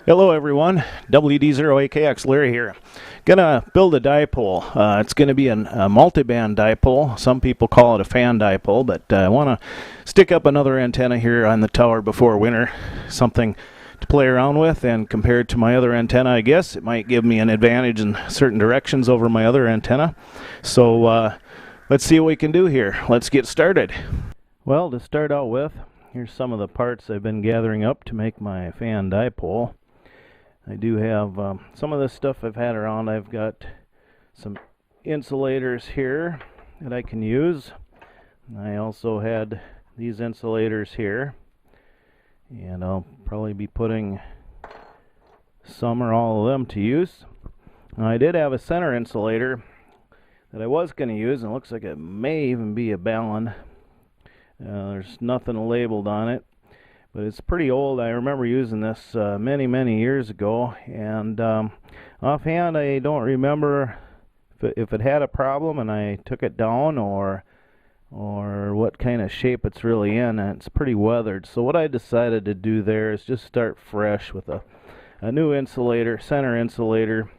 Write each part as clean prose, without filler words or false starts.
Hello everyone, WD0AKX Larry here. Gonna build a dipole. It's gonna be a multi-band dipole. Some people call it a fan dipole, but I want to stick up another antenna here on the tower before winter. Something to play around with, and compared to my other antenna, I guess it might give me an advantage in certain directions over my other antenna. So let's see what we can do here. Let's get started. Well, to start out with, here's some of the parts I've been gathering up to make my fan dipole. I do have some of this stuff I've had around. I've got some insulators here that I can use. I also had these insulators here, and I'll probably be putting some or all of them to use. Now, I did have a center insulator that I was going to use, and it looks like it may even be a Ballon. There's nothing labeled on it, but it's pretty old. I remember using this many years ago, and offhand I don't remember if it had a problem and I took it down, or what kind of shape it's really in, and it's pretty weathered. So what I decided to do there is just start fresh with a new insulator, center insulator.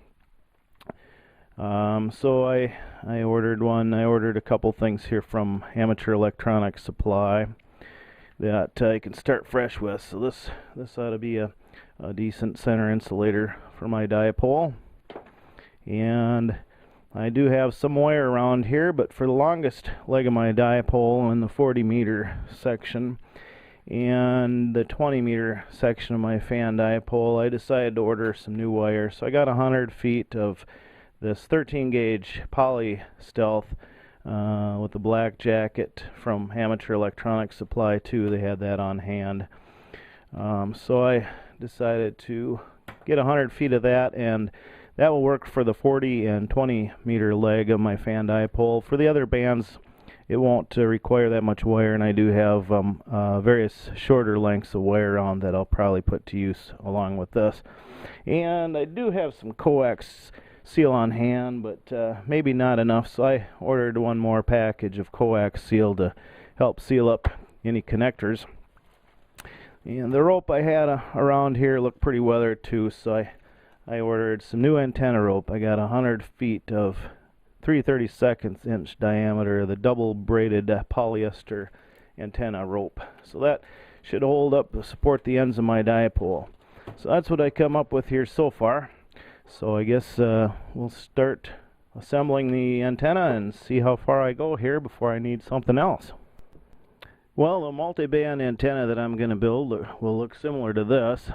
So I ordered one. I ordered a couple things here from Amateur Electronics Supply that I can start fresh with. So this ought to be a decent center insulator for my dipole. And I do have some wire around here, but for the longest leg of my dipole in the 40-meter section and the 20-meter section of my fan dipole, I decided to order some new wire. So I got 100 feet of this 13-gauge poly stealth with a black jacket from Amateur Electronics Supply too. They had that on hand. So I decided to get 100 feet of that, and that will work for the 40 and 20 meter leg of my fan dipole. For the other bands, it won't require that much wire, and I do have various shorter lengths of wire on that I'll probably put to use along with this. And I do have some coax seal on hand, but maybe not enough, so I ordered one more package of coax seal to help seal up any connectors. And the rope I had around here looked pretty weathered too, so I ordered some new antenna rope. I got 100 feet of 3/32 inch diameter, the double braided polyester antenna rope. So that should hold up to support the ends of my dipole. So that's what I come up with here so far. So I guess we'll start assembling the antenna and see how far I go here before I need something else. Well, the multi-band antenna that I'm going to build will look similar to this,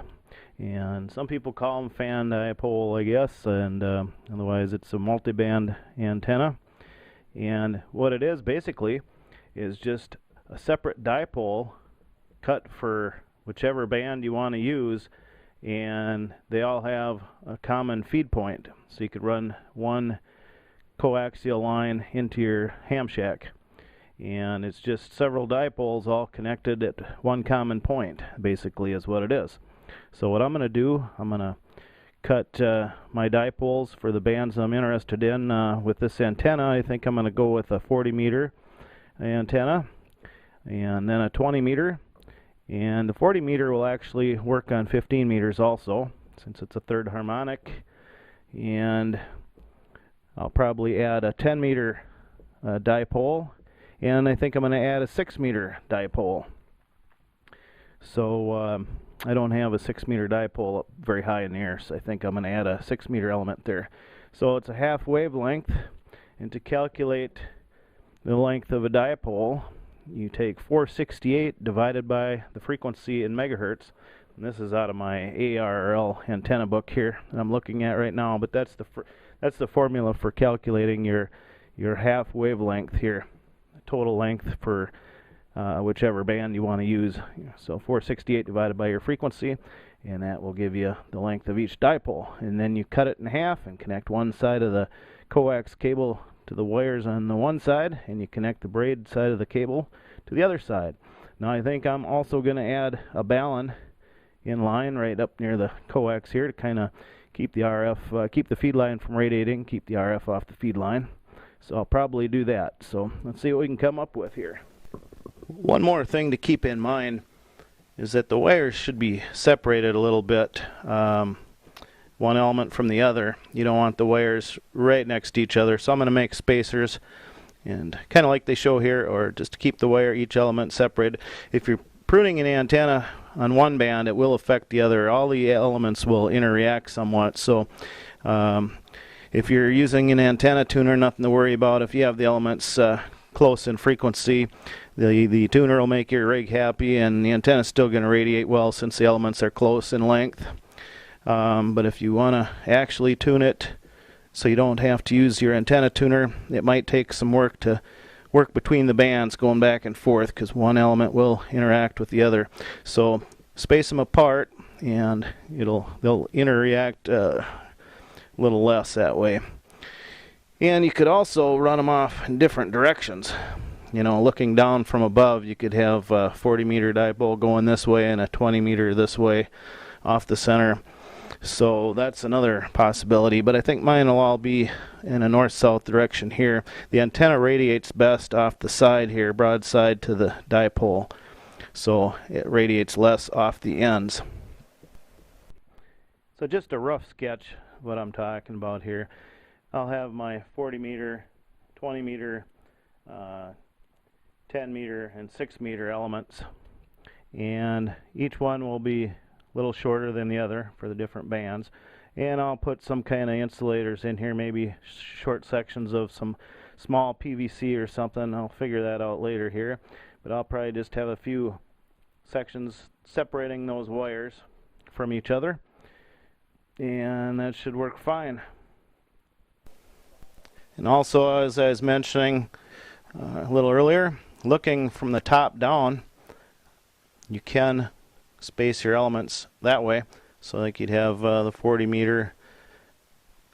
and some people call them fan dipole, I guess, and otherwise it's a multi-band antenna. And what it is basically is just a separate dipole cut for whichever band you want to use, and they all have a common feed point, so you could run one coaxial line into your ham shack, and it's just several dipoles all connected at one common point, basically, is what it is. So what I'm going to do, I'm going to cut my dipoles for the bands I'm interested in with this antenna. I think I'm going to go with a 40-meter antenna and then a 20-meter. And the 40-meter will actually work on 15 meters also, since it's a third harmonic. And I'll probably add a 10-meter dipole, and I think I'm going to add a 6-meter dipole. So I don't have a 6-meter dipole up very high in the air, so I think I'm going to add a 6-meter element there. So it's a half wavelength, and to calculate the length of a dipole, you take 468 divided by the frequency in megahertz, and this is out of my ARRL antenna book here that I'm looking at right now, but that's the formula for calculating your half wavelength here, total length for whichever band you want to use. So 468 divided by your frequency, and that will give you the length of each dipole. And then you cut it in half and connect one side of the coax cable to the wires on the one side, and you connect the braid side of the cable to the other side. Now I think I'm also going to add a Ballon in line right up near the coax here to kind of keep the RF, keep the feed line from radiating, keep the RF off the feed line. So I'll probably do that. So let's see what we can come up with here. One more thing to keep in mind is that the wires should be separated a little bit, one element from the other. You don't want the wires right next to each other, so I'm going to make spacers, and kind of like they show here, or just to keep the wire, each element separated. If you're pruning an antenna on one band, it will affect the other. All the elements will interact somewhat, so if you're using an antenna tuner, nothing to worry about. If you have the elements close in frequency, the tuner will make your rig happy, and the antenna is still going to radiate well since the elements are close in length. But if you want to actually tune it so you don't have to use your antenna tuner, it might take some work to work between the bands going back and forth, because one element will interact with the other. So space them apart, and they'll interact a little less that way. And you could also run them off in different directions. You know, looking down from above, you could have a 40 meter dipole going this way and a 20 meter this way off the center. So that's another possibility, but I think mine will all be in a north-south direction here. The antenna radiates best off the side here, broadside to the dipole, so it radiates less off the ends. So just a rough sketch of what I'm talking about here. I'll have my 40 meter, 20 meter, 10 meter, and 6 meter elements, and each one will be a little shorter than the other for the different bands. And I'll put some kind of insulators in here, maybe short sections of some small PVC or something. I'll figure that out later here, but I'll probably just have a few sections separating those wires from each other, and that should work fine. And also, as I was mentioning a little earlier, looking from the top down, you can space your elements that way. So like you'd have the 40 meter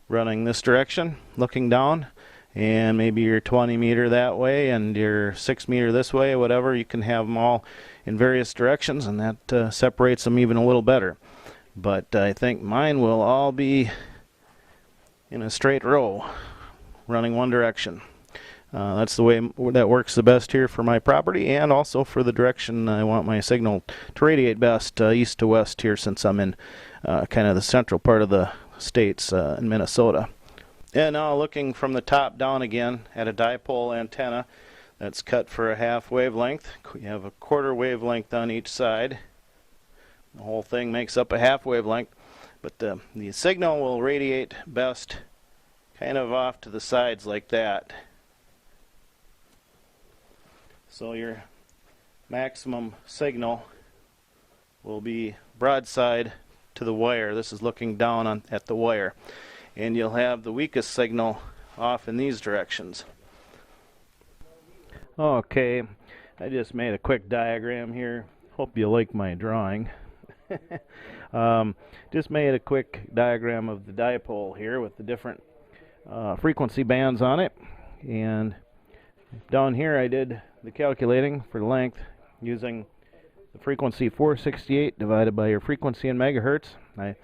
running this direction, looking down, and maybe your 20 meter that way, and your 6 meter this way, whatever. You can have them all in various directions, and that separates them even a little better. But I think mine will all be in a straight row, running one direction. That's the way that works the best here for my property, and also for the direction I want my signal to radiate best, east to west here, since I'm in kind of the central part of the states in Minnesota. And now looking from the top down again at a dipole antenna that's cut for a half wavelength. You have a quarter wavelength on each side. The whole thing makes up a half wavelength, but the signal will radiate best kind of off to the sides like that. So your maximum signal will be broadside to the wire. This is looking down at the wire. And you'll have the weakest signal off in these directions. Okay, I just made a quick diagram here. Hope you like my drawing. Just made a quick diagram of the dipole here with the different frequency bands on it. And down here I did the calculating for length using the frequency 468 divided by your frequency in megahertz. I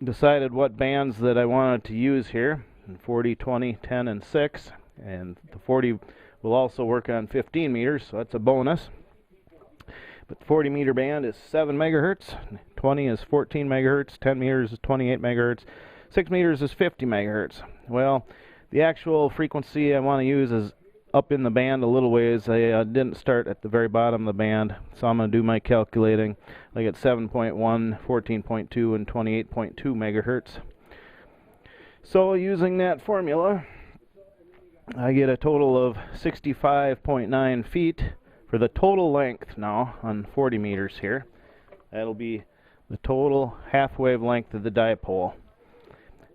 decided what bands that I wanted to use here, 40, 20, 10, and 6, and the 40 will also work on 15 meters, so that's a bonus. But the 40 meter band is 7 megahertz, 20 is 14 megahertz, 10 meters is 28 megahertz, 6 meters is 50 megahertz. Well, the actual frequency I want to use is up in the band a little ways. I didn't start at the very bottom of the band, so I'm going to do my calculating like at 7.1, 14.2, and 28.2 megahertz. So using that formula, I get a total of 65.9 feet for the total length now on 40 meters here. That'll be the total half wavelength of the dipole.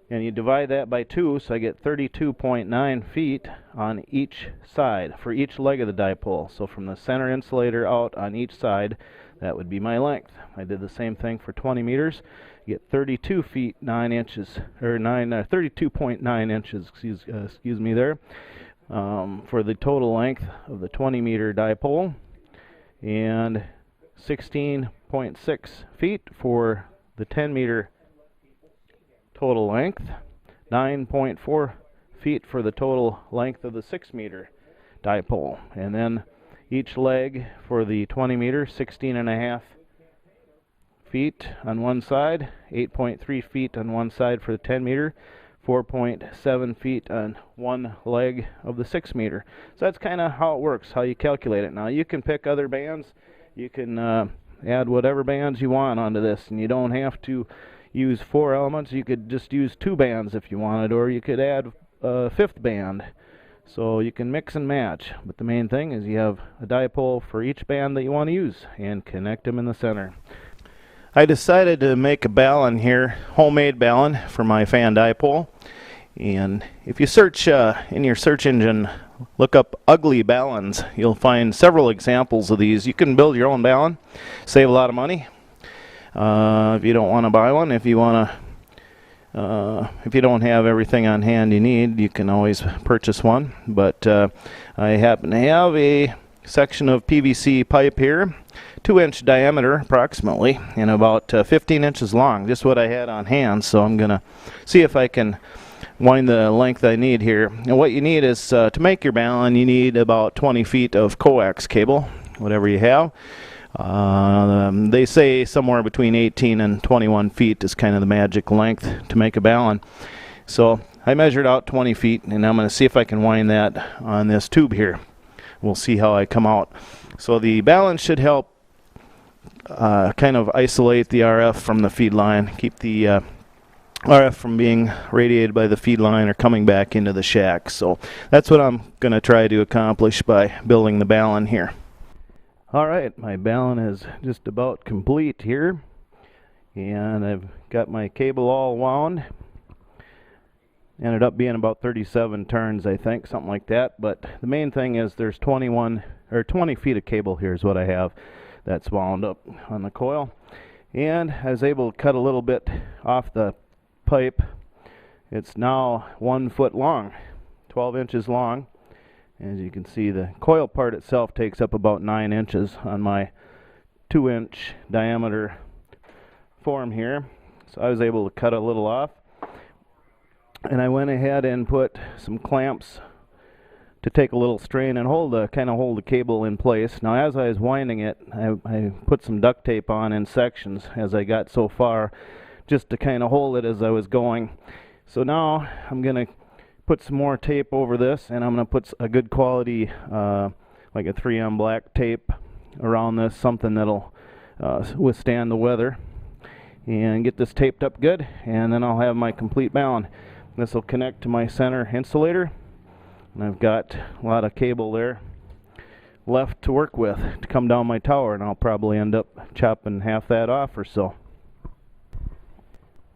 And you divide that by 2, so I get 32.9 feet on each side for each leg of the dipole. So from the center insulator out on each side, that would be my length. I did the same thing for 20 meters. You get 32 feet 9 inches, or 32.9 inches, excuse me there, for the total length of the 20 meter dipole, and 16.6 feet for the 10 meter total length, 9.4 feet for the total length of the 6 meter dipole. And then each leg for the 20 meter, 16.5 feet on one side, 8.3 feet on one side for the 10 meter, 4.7 feet on one leg of the 6 meter. So that's kind of how it works, how you calculate it. Now you can pick other bands, you can add whatever bands you want onto this, and you don't have to use 4 elements. You could just use 2 bands if you wanted, or you could add a 5th band. So you can mix and match, but the main thing is you have a dipole for each band that you want to use and connect them in the center. I decided to make a Ballon here, homemade Ballon for my fan dipole. And if you search in your search engine, look up ugly Ballons, you'll find several examples of these. You can build your own Ballon, save a lot of money. If you don't want to buy one, if you don't have everything on hand you need, you can always purchase one. But I happen to have a section of PVC pipe here, 2-inch diameter approximately, and about 15 inches long, just what I had on hand. So I'm gonna see if I can wind the length I need here. And what you need is, to make your Ballon, you need about 20 feet of coax cable, whatever you have. They say somewhere between 18 and 21 feet is kind of the magic length to make a Ballon. So I measured out 20 feet, and I'm going to see if I can wind that on this tube here. We'll see how I come out. So the Ballon should help kind of isolate the RF from the feed line, keep the RF from being radiated by the feed line or coming back into the shack. So that's what I'm going to try to accomplish by building the Ballon here. Alright, my Ballon is just about complete here, and I've got my cable all wound. Ended up being about 37 turns, I think, something like that. But the main thing is there's 20 feet of cable here is what I have that's wound up on the coil. And I was able to cut a little bit off the pipe. It's now 1 foot long, 12 inches long. As you can see, the coil part itself takes up about 9 inches on my 2-inch diameter form here. So I was able to cut a little off. And I went ahead and put some clamps to take a little strain and kind of hold the cable in place. Now as I was winding it, I put some duct tape on in sections as I got so far, just to kind of hold it as I was going. So now I'm going to put some more tape over this, and I'm going to put a good quality like a 3M black tape around this, something that'll withstand the weather, and get this taped up good, and then I'll have my complete Ballon. This will connect to my center insulator, and I've got a lot of cable there left to work with to come down my tower, and I'll probably end up chopping half that off or so.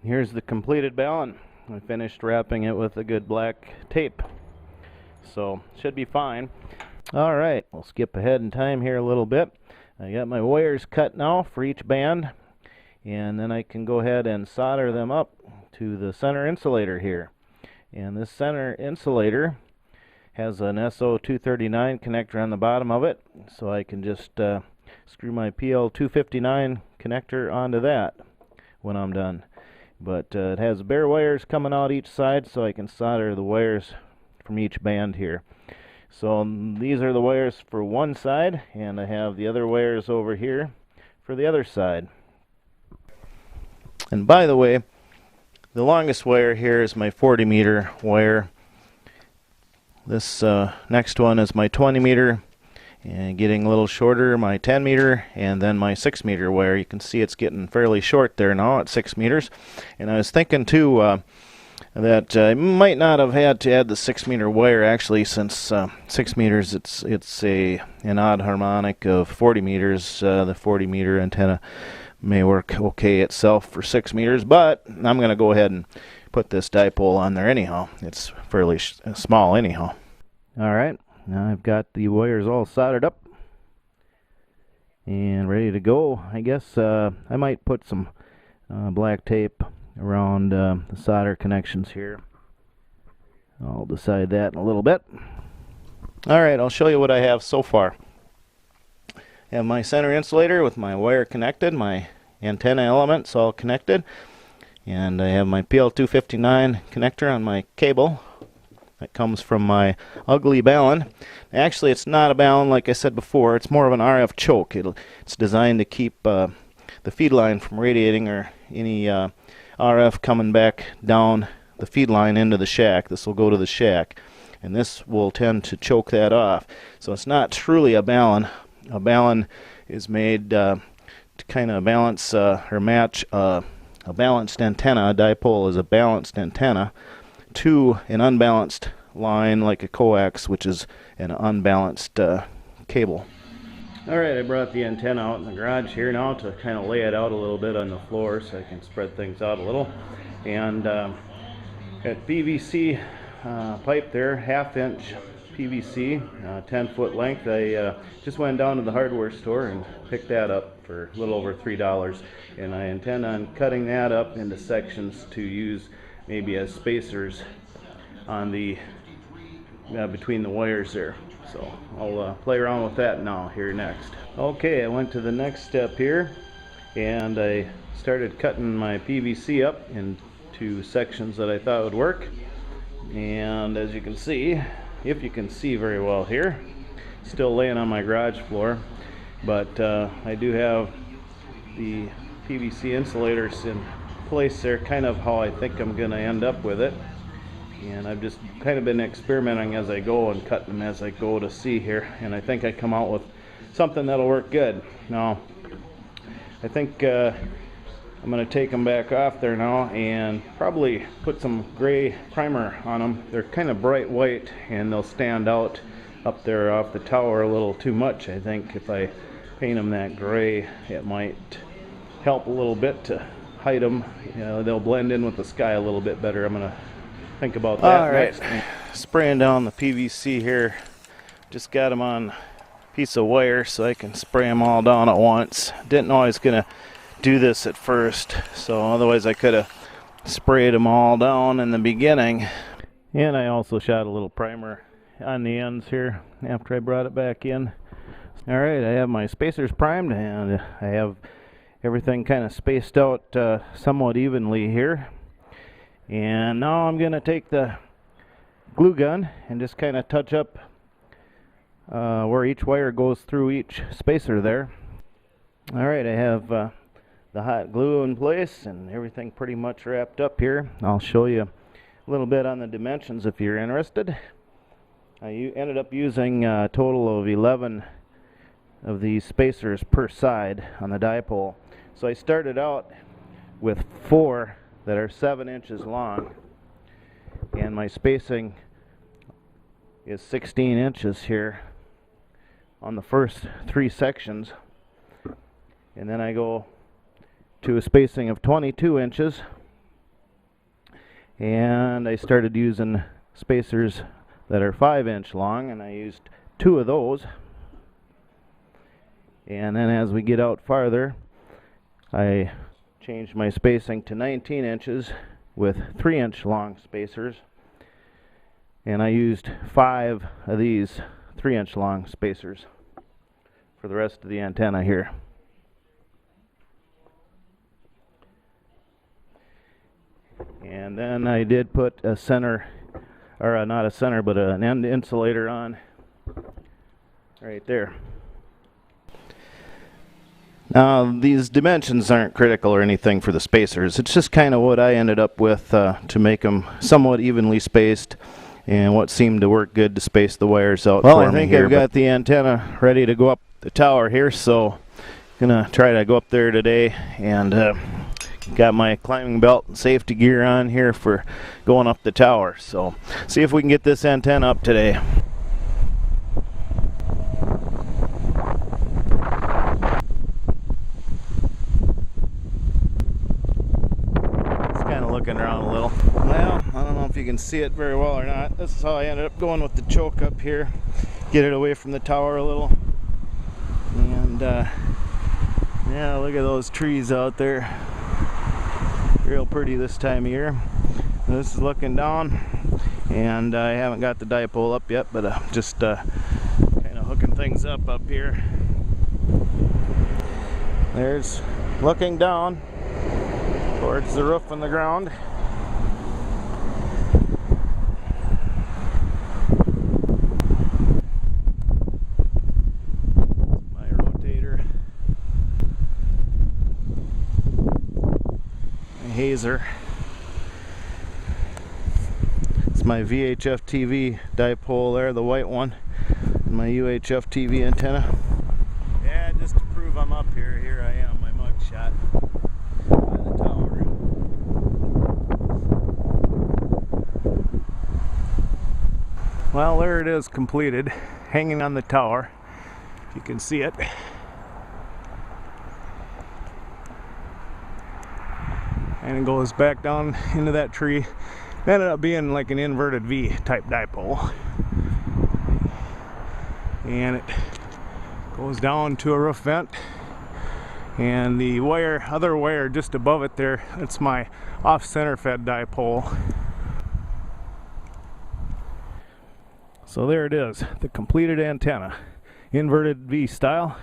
Here's the completed Ballon. I finished wrapping it with a good black tape, so should be fine. Alright, we'll skip ahead in time here a little bit. I got my wires cut now for each band, and then I can go ahead and solder them up to the center insulator here. And this center insulator has an SO239 connector on the bottom of it, so I can just screw my PL259 connector onto that when I'm done. But it has bare wires coming out each side, so I can solder the wires from each band here. So these are the wires for one side, and I have the other wires over here for the other side. And by the way, the longest wire here is my 40 meter wire. This next one is my 20 meter, and getting a little shorter, my 10 meter, and then my 6 meter wire. You can see it's getting fairly short there now at 6 meters. And I was thinking too that I might not have had to add the 6 meter wire, actually, since 6 meters it's an odd harmonic of 40 meters. The 40 meter antenna may work okay itself for 6 meters, but I'm going to go ahead and put this dipole on there anyhow. It's fairly small anyhow. Alright, now I've got the wires all soldered up and ready to go. I guess I might put some black tape around the solder connections here. I'll decide that in a little bit. Alright, I'll show you what I have so far. I have my center insulator with my wire connected, my antenna elements all connected, and I have my PL259 connector on my cable that comes from my ugly Ballon. Actually, it's not a Ballon like I said before. It's more of an RF choke. It's designed to keep the feed line from radiating or any RF coming back down the feed line into the shack. This will go to the shack, and this will tend to choke that off. So it's not truly a Ballon. A Ballon is made to kind of balance or match a balanced antenna. A dipole is a balanced antenna to an unbalanced line like a coax, which is an unbalanced cable. Alright, I brought the antenna out in the garage here now to kind of lay it out a little bit on the floor so I can spread things out a little. And at PVC pipe there, 1/2 inch PVC, 10-foot length. I just went down to the hardware store and picked that up for a little over $3, and I intend on cutting that up into sections to use maybe as spacers on the between the wires there. So I'll play around with that now here next. Okay, I went to the next step here and I started cutting my PVC up into sections that I thought would work. And as you can see, if you can see very well here, still laying on my garage floor, but I do have the PVC insulators in place there, kind of how I think I'm going to end up with it. And I've just kind of been experimenting as I go and cutting them as I go to see here, and I think I come out with something that'll work good. Now I think I'm going to take them back off there now and probably put some gray primer on them. They're kind of bright white and they'll stand out up there off the tower a little too much. I think if I paint them that gray, it might help a little bit to hide them. You know, they'll blend in with the sky a little bit better. I'm going to think about that. All right, spraying down the PVC here. Just got them on a piece of wire so I can spray them all down at once. Didn't know I was going to do this at first, so otherwise I could have sprayed them all down in the beginning. And I also shot a little primer on the ends here after I brought it back in. Alright, I have my spacers primed and I have everything kind of spaced out somewhat evenly here. And now I'm going to take the glue gun and just kind of touch up where each wire goes through each spacer there. Alright, I have the hot glue in place and everything pretty much wrapped up here. I'll show you a little bit on the dimensions if you're interested. I ended up using a total of 11 of these spacers per side on the dipole. So I started out with 4 that are 7 inches long, and my spacing is 16 inches here on the first 3 sections, and then I go to a spacing of 22 inches, and I started using spacers that are 5-inch long, and I used 2 of those. And then as we get out farther, I changed my spacing to 19 inches with 3-inch long spacers, and I used 5 of these 3-inch long spacers for the rest of the antenna here. And then I did put a center, or not a center, but an end insulator on right there. Now these dimensions aren't critical or anything for the spacers. It's just kind of what I ended up with to make them somewhat evenly spaced, and what seemed to work good to space the wires out. Well, I think I've got the antenna ready to go up the tower here, so I'm gonna try to go up there today, and got my climbing belt and safety gear on here for going up the tower. So see if we can get this antenna up today. Just kind of looking around a little. Well, I don't know if you can see it very well or not. This is how I ended up going with the choke up here. Get it away from the tower a little. And yeah, look at those trees out there. Real pretty this time of year. This is looking down, and I haven't got the dipole up yet, but just kind of hooking things up here. There's looking down towards the roof and the ground. hazer. It's my VHF TV dipole there, the white one, and my UHF TV antenna. Yeah, just to prove I'm up here, here I am, my mug shot by the tower. Well, there it is, completed, hanging on the tower, if you can see it. And it goes back down into that tree. It ended up being like an inverted V type dipole. And it goes down to a roof vent. And the wire, other wire just above it there, it's my off-center fed dipole. So there it is, the completed antenna. Inverted V style.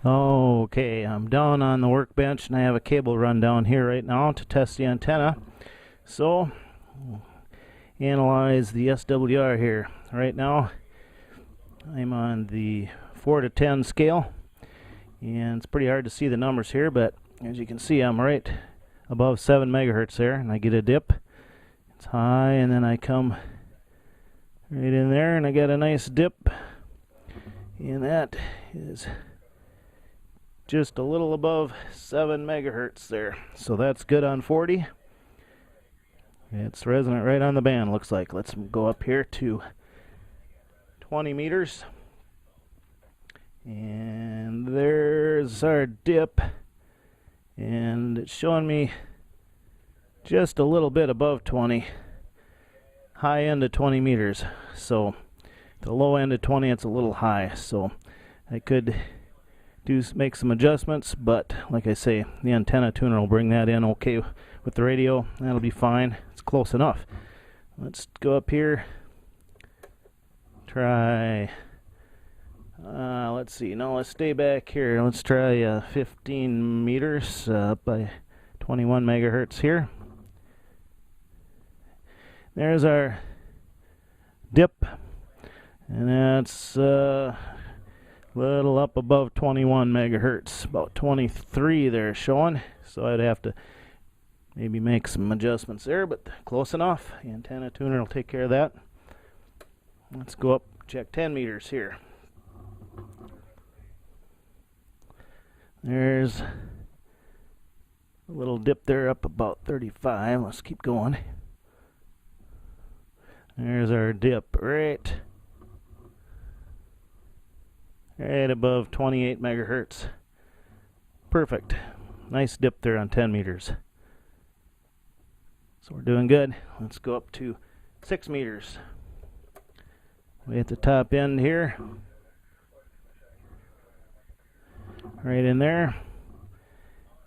Okay, I'm down on the workbench and I have a cable run down here right now to test the antenna. So, analyze the SWR here. Right now, I'm on the 4 to 10 scale, and it's pretty hard to see the numbers here, but as you can see, I'm right above 7 megahertz there, and I get a dip. It's high, and then I come right in there, and I get a nice dip, and that is just a little above 7 megahertz there. So that's good on 40. It's resonant right on the band, looks like. Let's go up here to 20 meters. And there's our dip. And it's showing me just a little bit above 20. High end of 20 meters. So the low end of 20, it's a little high. So I could make some adjustments, but like I say, the antenna tuner will bring that in okay with the radio. That'll be fine. It's close enough. Let's go up here. Try let's see, no, let's stay back here. Let's try 15 meters up by 21 megahertz here. There's our dip, and that's little up above 21 megahertz, about 23 there showing. So I'd have to maybe make some adjustments there, but close enough. The antenna tuner will take care of that. Let's go up, check 10 meters here. There's a little dip there up about 35. Let's keep going. There's our dip right above 28 megahertz. Perfect. Nice dip there on 10 meters. So we're doing good. Let's go up to 6 meters. Way at the top end here. Right in there.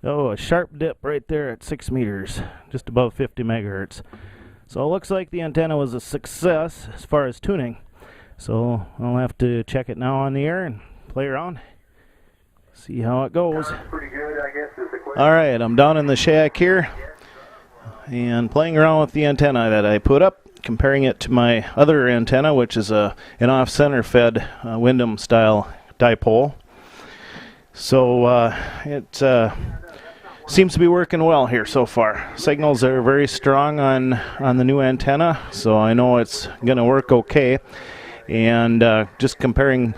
Oh, a sharp dip right there at 6 meters. Just above 50 megahertz. So it looks like the antenna was a success as far as tuning. So I'll have to check it now on the air and play around, see how it goes. Alright, I'm down in the shack here and playing around with the antenna that I put up, comparing it to my other antenna, which is an off-center fed Wyndham style dipole. So it seems to be working well here so far. Signals are very strong on the new antenna, so I know it's going to work okay. And just comparing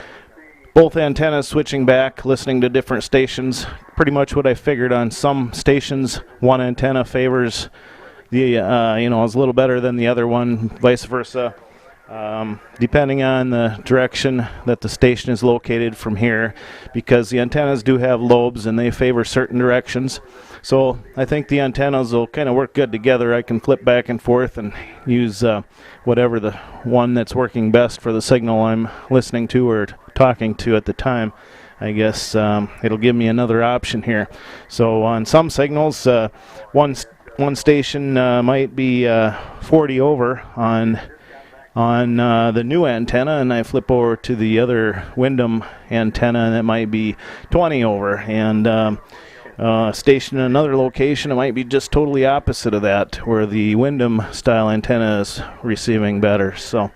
both antennas, switching back, listening to different stations, pretty much what I figured. On some stations, one antenna favors the is a little better than the other one, vice versa, depending on the direction that the station is located from here, because the antennas do have lobes and they favor certain directions. So I think the antennas will kind of work good together. I can flip back and forth and use whatever the one that's working best for the signal I'm listening to or talking to at the time. I guess it'll give me another option here. So on some signals, one station might be 40 over on the new antenna, and I flip over to the other Wyndham antenna, and it might be 20 over. And station in another location, it might be just totally opposite of that, where the Wyndham style antenna is receiving better. So,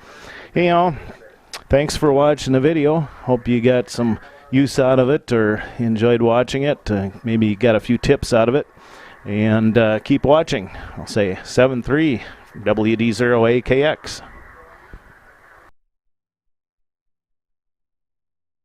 thanks for watching the video. Hope you got some use out of it or enjoyed watching it. Maybe you got a few tips out of it. And keep watching. I'll say 7-3 WD0AKX.